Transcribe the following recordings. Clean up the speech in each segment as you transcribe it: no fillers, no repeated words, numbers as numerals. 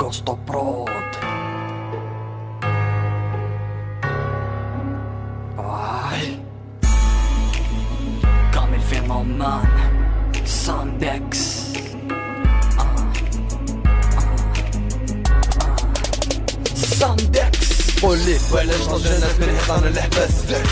Rosto Prod. Ay. Kamil Fenomen Sandex. Sandex. قولي وعلاش طنجة ناس من حيطان الحباس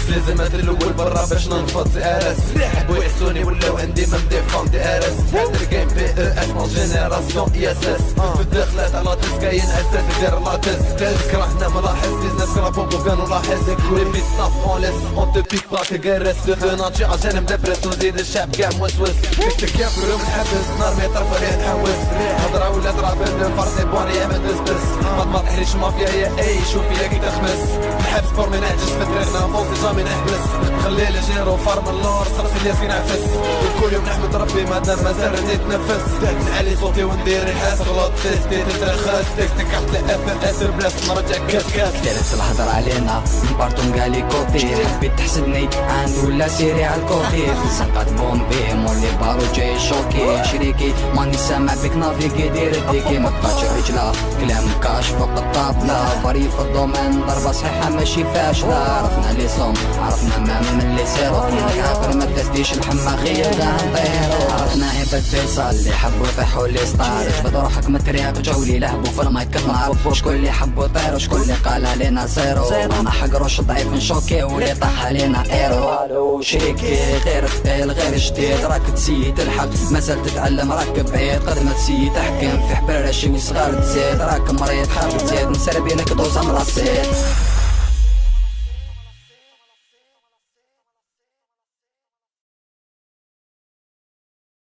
لازم الاول برا باش ننفض ارس حبوا يحسوني ولاو عندي مام دي فام دي ارس هذا الجيم بي اس مون جينيراسيون اي اس اس في الداخلات على تيس كاين اساس دير لاتيس كرهنا ملاحظ بيزنس كرافون كانوا لاحظ لي بيت ستاف اون ليس اون تو بيك باك غيرس دو ناتشي عشان مدبرس ونزيد الشعب كاع موسوس كتك يا كلهم نحبس نار ما يطرف عليه نحوس هضره ولا ضرب الفرسي بواني يا ما تسبس ما تحريش مافيا يا اي شوفي تخمس نحبس بور من نعجز في طريقنا فوزي جامي نحبس خلي لي جيرو فارم اللور صرف الياس كنعفس كل يوم نحمد ربي مادام مازال نتنفس نعلي صوتي وندير حاس غلط تيستي تترخص تكتك حتى اف اس بلاص نرجع كاس دارت الهضر علينا نبارتو مقالي كوتي حبيت تحسدني عند ولا سيري على الكوتي في سنقات بومبي مولي بارو جاي شوكي شريكي ماني سامع بك نافيكي دير ديكي ما بقاتش رجله كلام كاش فوق الطابله فري في الدومين ضربة صحيحة ماشي فاشلة عرفنا لي صوم عرفنا ما من لي سيرو فينك عافر ما تسديش الحما غير نطيرو عرفنا هبة فيصل اللي حبوا يطيحوا لي ستار جبدوا روحك من الطريق جولي لهبوا في المايك النار شكون اللي حبوا يطيروا شكون اللي قال علينا زيرو ما حقروش ضعيف نشوكي واللي طاح علينا ايرو شريكي غير ثقيل غير جديد راك تسيد الحق مازال تتعلم راك بعيد قد ما تسيد تحكم في حبرشي وصغار تزيد راك مريض حاب تزيد نسربي لك دوزة من الصيد